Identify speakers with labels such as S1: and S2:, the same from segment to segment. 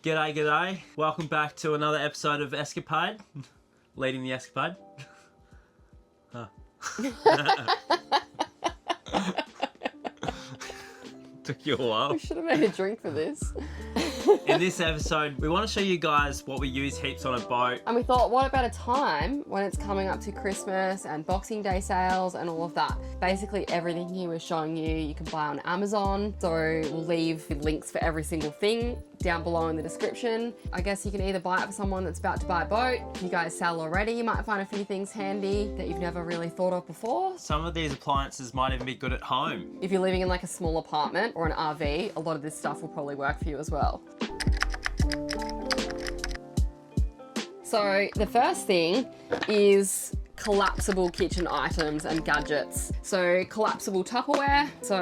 S1: G'day, g'day. Welcome back to another episode of Escapade. Leading the Escapade. Huh. Took you a while.
S2: We should have made a drink for this.
S1: In this episode, we want to show you guys what we use heaps on a boat.
S2: And we thought, what about a time when it's coming up to Christmas and Boxing Day sales and all of that? Basically everything here we're showing you can buy on Amazon. So we'll leave links for every single thing down below in the description. I guess you can either buy it for someone that's about to buy a boat. If you guys sell already, you might find a few things handy that you've never really thought of before.
S1: Some of these appliances might even be good at home.
S2: If you're living in like a small apartment or an RV, a lot of this stuff will probably work for you as well. So the first thing is collapsible kitchen items and gadgets. So collapsible Tupperware, so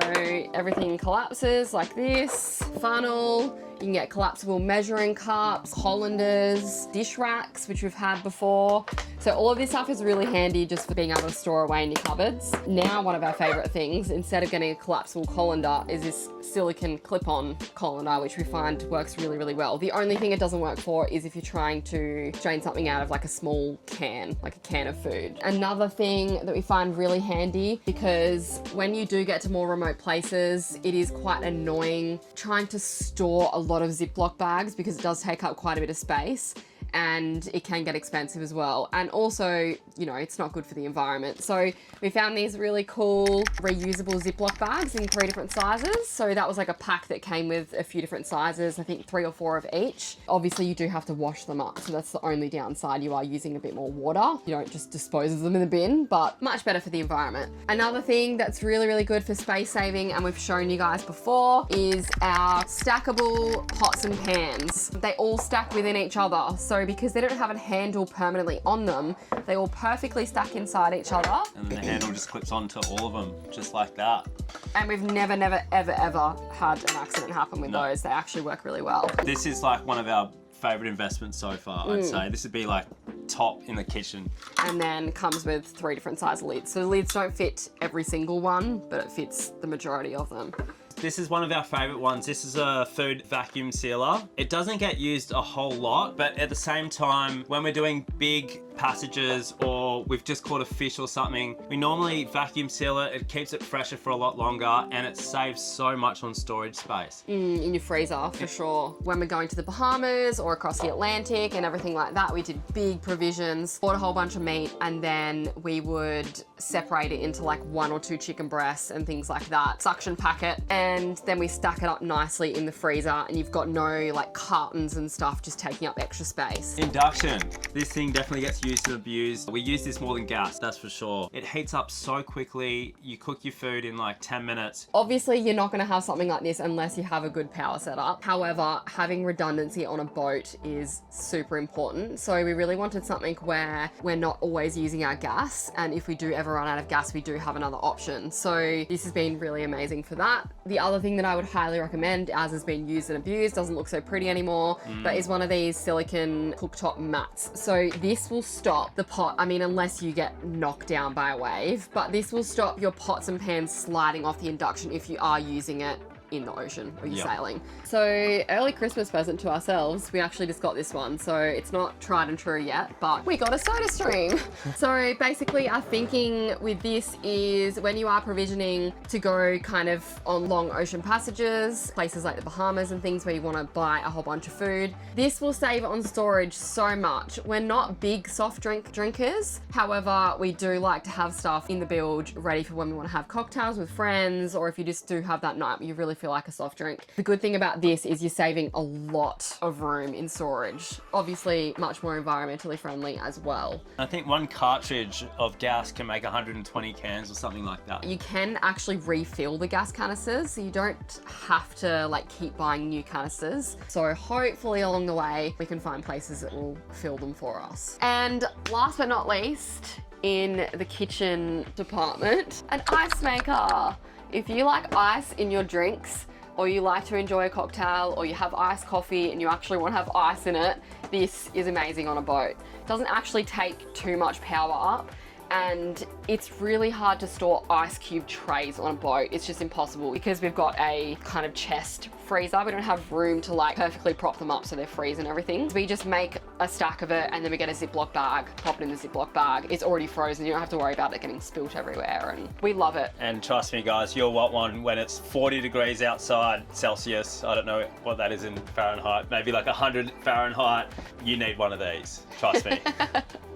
S2: everything collapses like this. Funnel, you can get collapsible measuring cups, colanders, dish racks, which we've had before. So all of this stuff is really handy just for being able to store away in your cupboards. Now one of our favorite things, instead of getting a collapsible colander, is this silicone clip-on colander, which we find works really, really well. The only thing it doesn't work for is if you're trying to strain something out of like a small can, like a can of food. Another thing that we find really handy, because when you do get to more remote places, it is quite annoying trying to store a lot of Ziploc bags because it does take up quite a bit of space. And it can get expensive as well. And also, you know, it's not good for the environment. So we found these really cool reusable Ziploc bags in 3 different sizes. So that was like a pack that came with a few different sizes, I think 3 or 4 of each. Obviously you do have to wash them up. So that's the only downside. You are using a bit more water. You don't just dispose of them in the bin, but much better for the environment. Another thing that's really, really good for space saving, and we've shown you guys before, is our stackable pots and pans. They all stack within each other. So because they don't have a handle permanently on them, they all perfectly stack inside each other.
S1: And then the handle just clips onto all of them, just like that.
S2: And we've never, ever had an accident happen with those. They actually work really well.
S1: This is like one of our favorite investments so far, I'd say. This would be like top in the kitchen.
S2: And then comes with 3 different size lids. So the lids don't fit every single one, but it fits the majority of them.
S1: This is one of our favorite ones. This is a food vacuum sealer. It doesn't get used a whole lot, but at the same time, when we're doing big passages or we've just caught a fish or something, we normally vacuum seal it. It keeps it fresher for a lot longer and it saves so much on storage space.
S2: In your freezer, for sure. When we're going to the Bahamas or across the Atlantic and everything like that, we did big provisions, bought a whole bunch of meat, and then we would separate it into like 1 or 2 chicken breasts and things like that, suction pack it, and then we stack it up nicely in the freezer, and you've got no like cartons and stuff just taking up extra space.
S1: Induction. This thing definitely gets used and abused. We use this more than gas, that's for sure. It heats up so quickly. You cook your food in like 10 minutes.
S2: Obviously, you're not gonna have something like this unless you have a good power setup. However, having redundancy on a boat is super important. So we really wanted something where we're not always using our gas, and if we do ever run out of gas, we do have another option. So this has been really amazing for that. The other thing that I would highly recommend, as has been used and abused, doesn't look so pretty anymore, but is one of these silicone cooktop mats. So this will stop the pot, I mean, unless you get knocked down by a wave, but this will stop your pots and pans sliding off the induction if you are using it in the ocean or you're sailing. So early Christmas present to ourselves, we actually just got this one. So it's not tried and true yet, but we got a soda stream. So basically our thinking with this is when you are provisioning to go kind of on long ocean passages, places like the Bahamas and things where you want to buy a whole bunch of food, this will save on storage so much. We're not big soft drinkers. However, we do like to have stuff in the bilge ready for when we want to have cocktails with friends, or if you just do have that night where you really feel like a soft drink. The good thing about this is you're saving a lot of room in storage. Obviously, much more environmentally friendly as well.
S1: I think 1 cartridge of gas can make 120 cans or something like that.
S2: You can actually refill the gas canisters, so you don't have to like keep buying new canisters. So hopefully along the way, we can find places that will fill them for us. And last but not least, in the kitchen department, an ice maker. If you like ice in your drinks, or you like to enjoy a cocktail, or you have iced coffee and you actually want to have ice in it, this is amazing on a boat. It doesn't actually take too much power up, and it's really hard to store ice cube trays on a boat. It's just impossible because we've got a kind of chest freezer. We don't have room to like perfectly prop them up so they're freeze and everything. So we just make a stack of it and then we get a Ziploc bag, pop it in the Ziploc bag. It's already frozen. You don't have to worry about it getting spilt everywhere, and we love it.
S1: And trust me guys, you'll want one when it's 40 degrees outside Celsius. I don't know what that is in Fahrenheit. Maybe like 100 Fahrenheit. You need one of these. Trust me.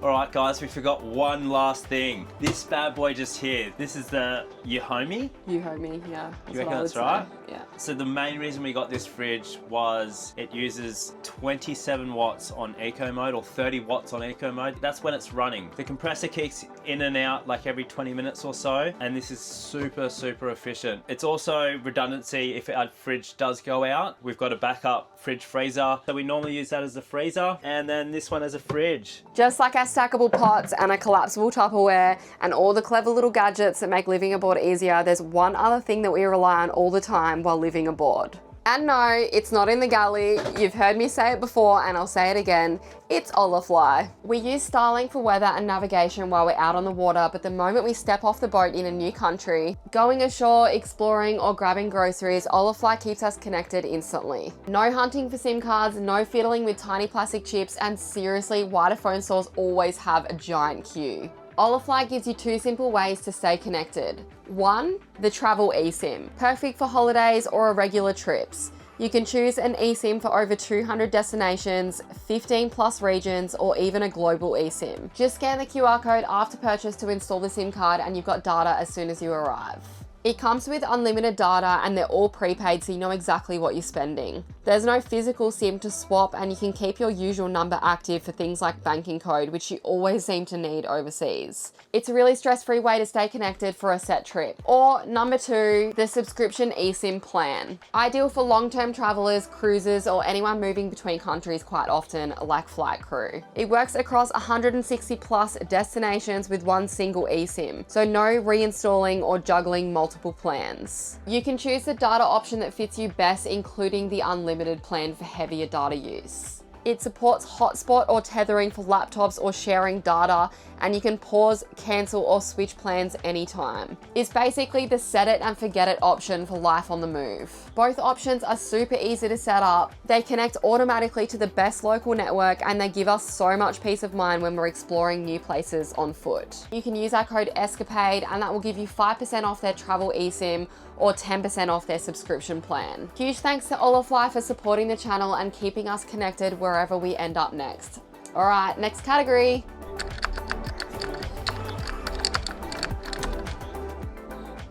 S1: All right guys, we forgot one last thing. This bad boy just here. This is the Yuhomi.
S2: Yuhomi, yeah.
S1: You reckon that's right?
S2: Yeah.
S1: So the main reason we got this fridge was it uses 27 watts on eco mode or 30 watts on eco mode. That's when it's running. The compressor kicks in and out like every 20 minutes or so, and this is super, super efficient. It's also redundancy if our fridge does go out. We've got a backup fridge freezer. So we normally use that as a freezer, and then this one as a fridge.
S2: Just like our stackable pots and a collapsible Tupperware and all the clever little gadgets that make living aboard easier, there's one other thing that we rely on all the time while living aboard. And no, it's not in the galley. You've heard me say it before and I'll say it again. It's Olafly. We use Starlink for weather and navigation while we're out on the water, but the moment we step off the boat in a new country, going ashore, exploring or grabbing groceries, Olafly keeps us connected instantly. No hunting for SIM cards, no fiddling with tiny plastic chips, and seriously, wider phone stores always have a giant queue. Olafly gives you two simple ways to stay connected. One, the travel eSIM, perfect for holidays or irregular trips. You can choose an eSIM for over 200 destinations, 15 plus regions, or even a global eSIM. Just scan the QR code after purchase to install the SIM card and you've got data as soon as you arrive. It comes with unlimited data and they're all prepaid, so you know exactly what you're spending. There's no physical SIM to swap, and you can keep your usual number active for things like banking code, which you always seem to need overseas. It's a really stress-free way to stay connected for a set trip. Or number two, the subscription eSIM plan. Ideal for long-term travelers, cruisers, or anyone moving between countries quite often, like flight crew. It works across 160 plus destinations with one single eSIM, so no reinstalling or juggling multiple plans. You can choose the data option that fits you best, including the unlimited plan for heavier data use. It supports hotspot or tethering for laptops or sharing data, and you can pause, cancel, or switch plans anytime. It's basically the set it and forget it option for life on the move. Both options are super easy to set up. They connect automatically to the best local network, and they give us so much peace of mind when we're exploring new places on foot. You can use our code ESCAPADE, and that will give you 5% off their travel eSIM or 10% off their subscription plan. Huge thanks to Olafly for supporting the channel and keeping us connected wherever we end up next. All right, next category.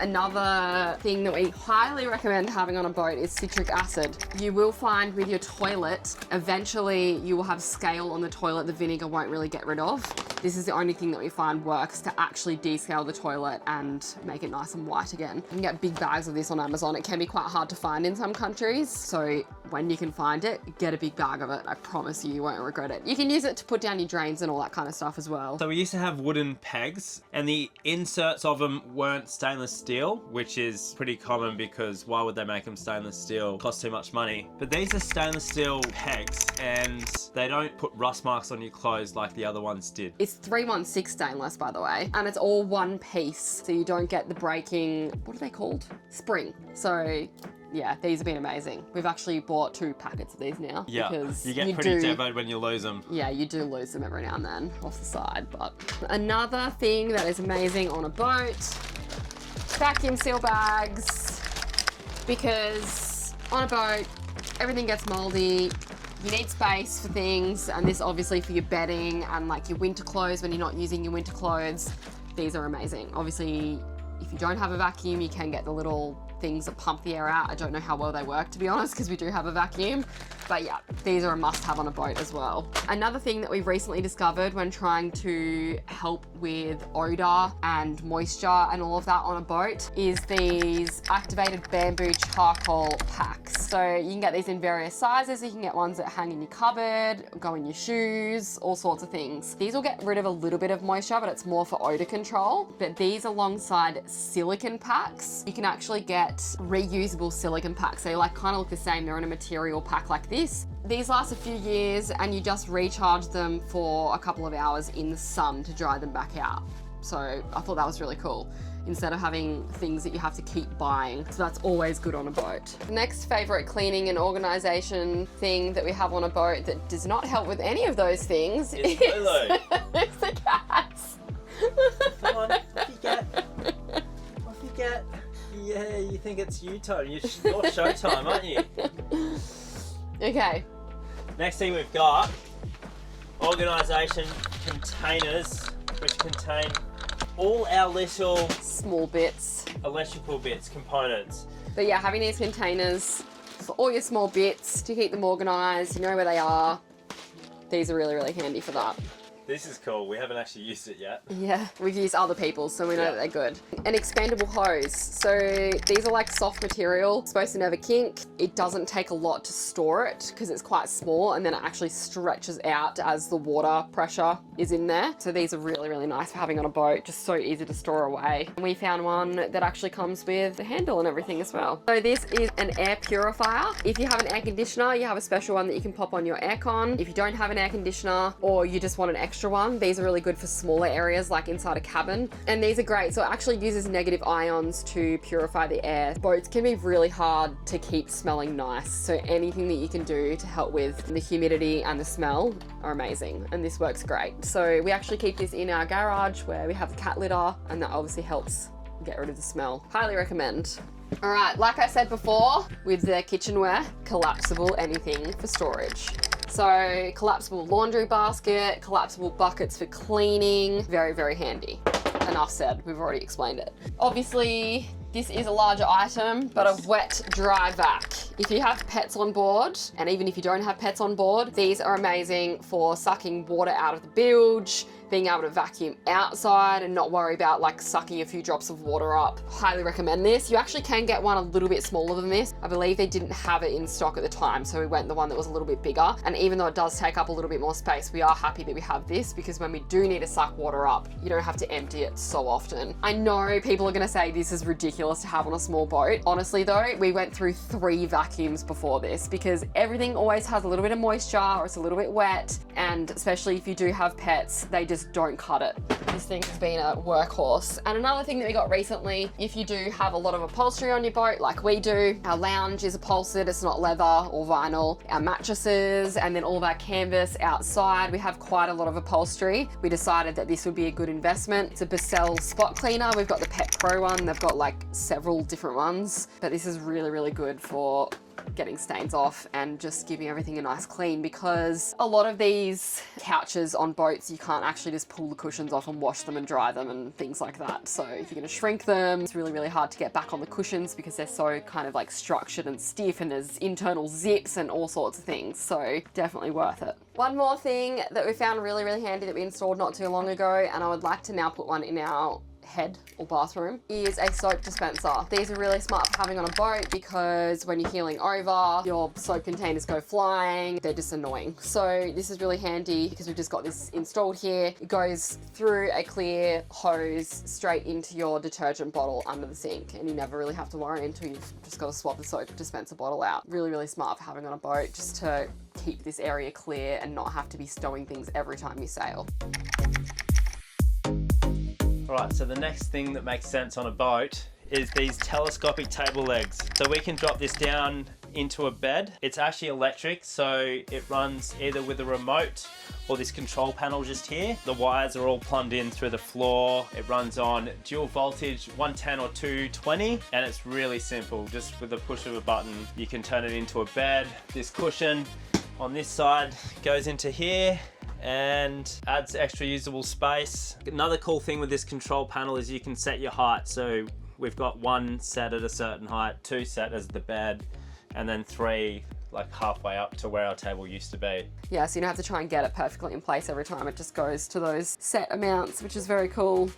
S2: Another thing that we highly recommend having on a boat is citric acid. You will find with your toilet, eventually you will have scale on the toilet the vinegar won't really get rid of. This is the only thing that we find works to actually descale the toilet and make it nice and white again. You can get big bags of this on Amazon. It can be quite hard to find in some countries, so when you can find it, get a big bag of it. I promise you, you won't regret it. You can use it to put down your drains and all that kind of stuff as well.
S1: So we used to have wooden pegs, and the inserts of them weren't stainless steel, which is pretty common because why would they make them stainless steel? Costs too much money. But these are stainless steel pegs, and they don't put rust marks on your clothes like the other ones did.
S2: It's 316 stainless, by the way, and it's all one piece, so you don't get the breaking, what are they called? Spring. So yeah, these have been amazing. We've actually bought 2 packets of these now.
S1: Yeah,
S2: because
S1: you get pretty devoted when you lose them.
S2: Yeah, you do lose them every now and then off the side. But another thing that is amazing on a boat, vacuum seal bags, because on a boat, everything gets moldy. You need space for things, and this obviously for your bedding and like your winter clothes when you're not using your winter clothes. These are amazing. Obviously, if you don't have a vacuum, you can get the little things that pump the air out. I don't know how well they work, to be honest, because we do have a vacuum. But yeah, these are a must-have on a boat as well. Another thing that we've recently discovered when trying to help with odor and moisture and all of that on a boat is these activated bamboo charcoal packs. So you can get these in various sizes. You can get ones that hang in your cupboard, go in your shoes, all sorts of things. These will get rid of a little bit of moisture, but it's more for odor control. But these alongside silicone packs, you can actually get reusable silicone packs. They like kind of look the same. They're in a material pack like this. These last a few years and you just recharge them for a couple of hours in the sun to dry them back out. So I thought that was really cool, instead of having things that you have to keep buying. So that's always good on a boat. The next favorite cleaning and organization thing that we have on a boat that does not help with any of those things is
S1: Lulu.
S2: it's the cats.
S1: Come on, off you get. Off you get. Yeah, you think it's you time. You're showtime, aren't you?
S2: Okay.
S1: Next thing we've got, organisation containers, which contain all our little
S2: Small bits.
S1: electrical bits, components.
S2: But yeah, having these containers for all your small bits to keep them organised, you know where they are. These are really, really handy for that.
S1: This is cool. We haven't actually used it yet.
S2: Yeah, we've used other people's, so we know that they're good. An expandable hose. So these are like soft material, supposed to never kink. It doesn't take a lot to store it because it's quite small, and then it actually stretches out as the water pressure is in there. So these are really, really nice for having on a boat, just so easy to store away. And we found one that actually comes with a handle and everything as well. So this is an air purifier. If you have an air conditioner, you have a special one that you can pop on your aircon. If you don't have an air conditioner, or you just want an extra one, these are really good for smaller areas like inside a cabin, and these are great. So it actually uses negative ions to purify the air. Boats can be really hard to keep smelling nice, so anything that you can do to help with the humidity and the smell are amazing, and this works great. So we actually keep this in our garage where we have the cat litter, and that obviously helps get rid of the smell. Highly recommend. All right, like I said before, with the kitchenware, collapsible anything for storage. So collapsible laundry basket, collapsible buckets for cleaning, very, very handy. Enough said, we've already explained it. Obviously, this is a larger item, but a wet, dry vac. If you have pets on board, and even if you don't have pets on board, these are amazing for sucking water out of the bilge, being able to vacuum outside and not worry about like sucking a few drops of water up. Highly recommend this. You actually can get one a little bit smaller than this. I believe they didn't have it in stock at the time, so we went the one that was a little bit bigger. And even though it does take up a little bit more space, we are happy that we have this, because when we do need to suck water up, you don't have to empty it so often. I know people are gonna say this is ridiculous to have on a small boat. Honestly though, we went through 3 vacuums before this, because everything always has a little bit of moisture or it's a little bit wet, and especially if you do have pets, they just don't cut it. This thing has been a workhorse. And another thing that we got recently, if you do have a lot of upholstery on your boat like we do, our lounge is upholstered, it's not leather or vinyl, our mattresses, and then all of our canvas outside, we have quite a lot of upholstery. We decided that this would be a good investment. It's a Basel spot cleaner. We've got the Pet Pro one. They've got like several different ones, but this is really, really good for getting stains off and just giving everything a nice clean, because a lot of these couches on boats, you can't actually just pull the cushions off and wash them and dry them and things like that. So if you're going to shrink them, it's really, really hard to get back on the cushions because they're so kind of like structured and stiff, and there's internal zips and all sorts of things. So definitely worth it. One more thing that we found really, really handy that we installed not too long ago, and I would like to now put one in our head or bathroom, is a soap dispenser. These are really smart for having on a boat, because when you're heeling over, your soap containers go flying. They're just annoying. So this is really handy because we've just got this installed here. It goes through a clear hose straight into your detergent bottle under the sink, and you never really have to worry until you've just got to swap the soap dispenser bottle out. Really, really smart for having on a boat, just to keep this area clear and not have to be stowing things every time you sail.
S1: Alright, so the next thing that makes sense on a boat is these telescopic table legs. So we can drop this down into a bed. It's actually electric, so it runs either with a remote or this control panel just here. The wires are all plumbed in through the floor. It runs on dual voltage 110 or 220, and it's really simple. Just with the push of a button, you can turn it into a bed. This cushion on this side goes into here and adds extra usable space. Another cool thing with this control panel is you can set your height. So we've got 1 set at a certain height, 2 set as the bed, and then 3 like halfway up to where our table used to be.
S2: Yeah, so you don't have to try and get it perfectly in place every time. It just goes to those set amounts, which is very cool.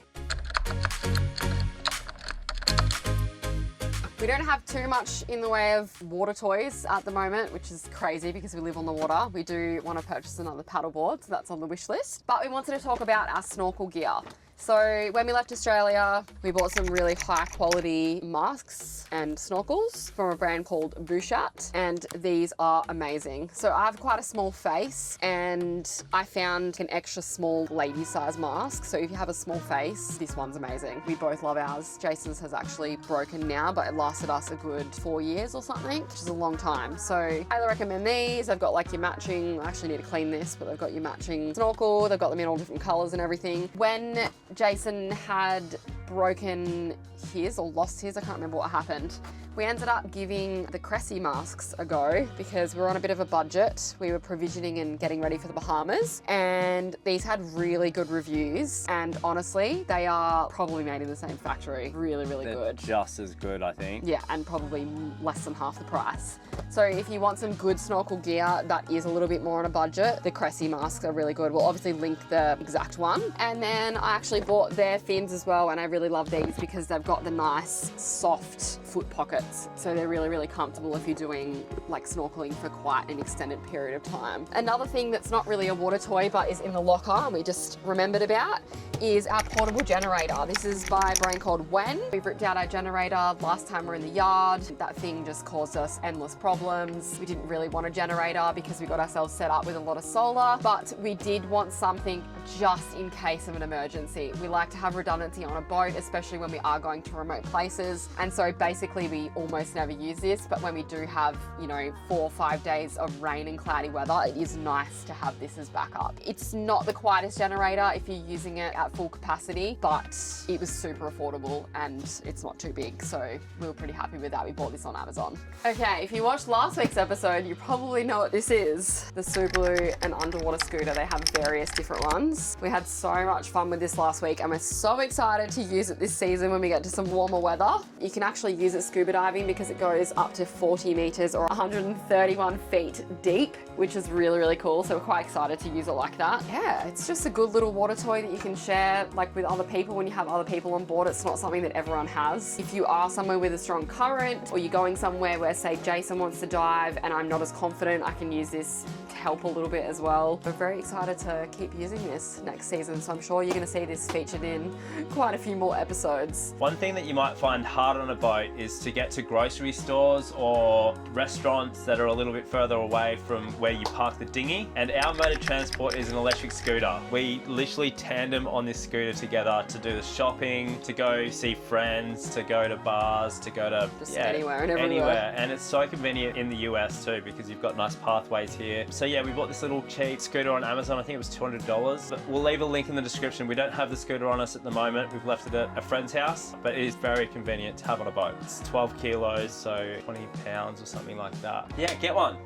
S2: We don't have too much in the way of water toys at the moment, which is crazy because we live on the water. We do want to purchase another paddleboard, so that's on the wish list. But we wanted to talk about our snorkel gear. So when we left Australia, we bought some really high quality masks and snorkels from a brand called Bouchat, and these are amazing. So I have quite a small face, and I found an extra small lady size mask. So if you have a small face, this one's amazing. We both love ours. Jason's has actually broken now, but it lasted us a good 4 years or something, which is a long time. So I highly recommend these. They've got like your matching, I actually need to clean this, but they've got your matching snorkel. They've got them in all different colors and everything. When Jason had broken his or lost his, I can't remember what happened, we ended up giving the Cressy masks a go because we were on a bit of a budget. We were provisioning and getting ready for the Bahamas, and these had really good reviews, and honestly they are probably made in the same factory. Really
S1: They're
S2: good.
S1: just as good, I think.
S2: Yeah, and probably less than half the price. So if you want some good snorkel gear that is a little bit more on a budget, the Cressy masks are really good. We'll obviously link the exact one. And then I actually bought their fins as well, and I really love these because they've got the nice soft foot pockets. So they're really comfortable if you're doing like snorkeling for quite an extended period of time. Another thing that's not really a water toy but is in the locker and we just remembered about is our portable generator. This is by a brand called When. We ripped out our generator last time we were in the yard. That thing just caused us endless problems. We didn't really want a generator because we got ourselves set up with a lot of solar, but we did want something just in case of an emergency. We like to have redundancy on a boat, especially when we are going to remote places. And so basically we almost never use this, but when we do have, 4 or 5 days of rain and cloudy weather, it is nice to have this as backup. It's not the quietest generator if you're using it at full capacity, but it was super affordable and it's not too big, so we were pretty happy with that. We bought this on Amazon. Okay, if you watched last week's episode, you probably know what this is. The Subaru and underwater scooter. They have various different ones. We had so much fun with this last week and we're so excited to use it this season when we get to some warmer weather. You can actually use it scuba diving because it goes up to 40 meters or 131 feet deep, which is really cool. So we're quite excited to use it like that. Yeah, it's just a good little water toy that you can share like with other people when you have other people on board. It's not something that everyone has. If you are somewhere with a strong current or you're going somewhere where say Jason wants to dive and I'm not as confident, I can use this to help a little bit as well. We're very excited to keep using this next season, so I'm sure you're going to see this featured in quite a few more episodes.
S1: One thing that you might find hard on a boat is to get to grocery stores or restaurants that are a little bit further away from where you park the dinghy, and our mode of transport is an electric scooter. We literally tandem on this scooter together to do the shopping, to go see friends, to go to bars, to go to
S2: just anywhere and everywhere.
S1: And it's so convenient in the US too because you've got nice pathways here. So yeah, we bought this little cheap scooter on Amazon. I think it was $200. But we'll leave a link in the description. We don't have the scooter on us at the moment. We've left it at a friend's house, but it is very convenient to have on a boat. It's 12 kilos, so 20 pounds or something like that. Yeah, get one.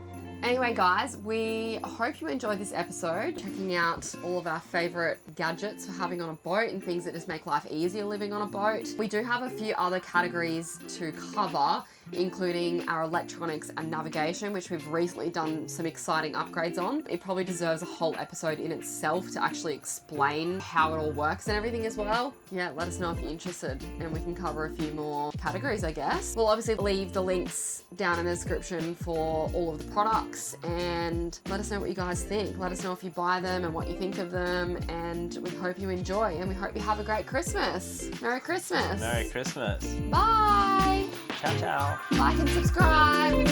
S2: Anyway, guys, we hope you enjoyed this episode, checking out all of our favorite gadgets for having on a boat and things that just make life easier living on a boat. We do have a few other categories to cover, including our electronics and navigation, which we've recently done some exciting upgrades on. It probably deserves a whole episode in itself to actually explain how it all works and everything as well. Yeah, let us know if you're interested and we can cover a few more categories, I guess. We'll obviously leave the links down in the description for all of the products and let us know what you guys think. Let us know if you buy them and what you think of them, and we hope you enjoy and we hope you have a great Christmas. Merry Christmas.
S1: Merry Christmas.
S2: Bye.
S1: Ciao, ciao.
S2: Like and subscribe.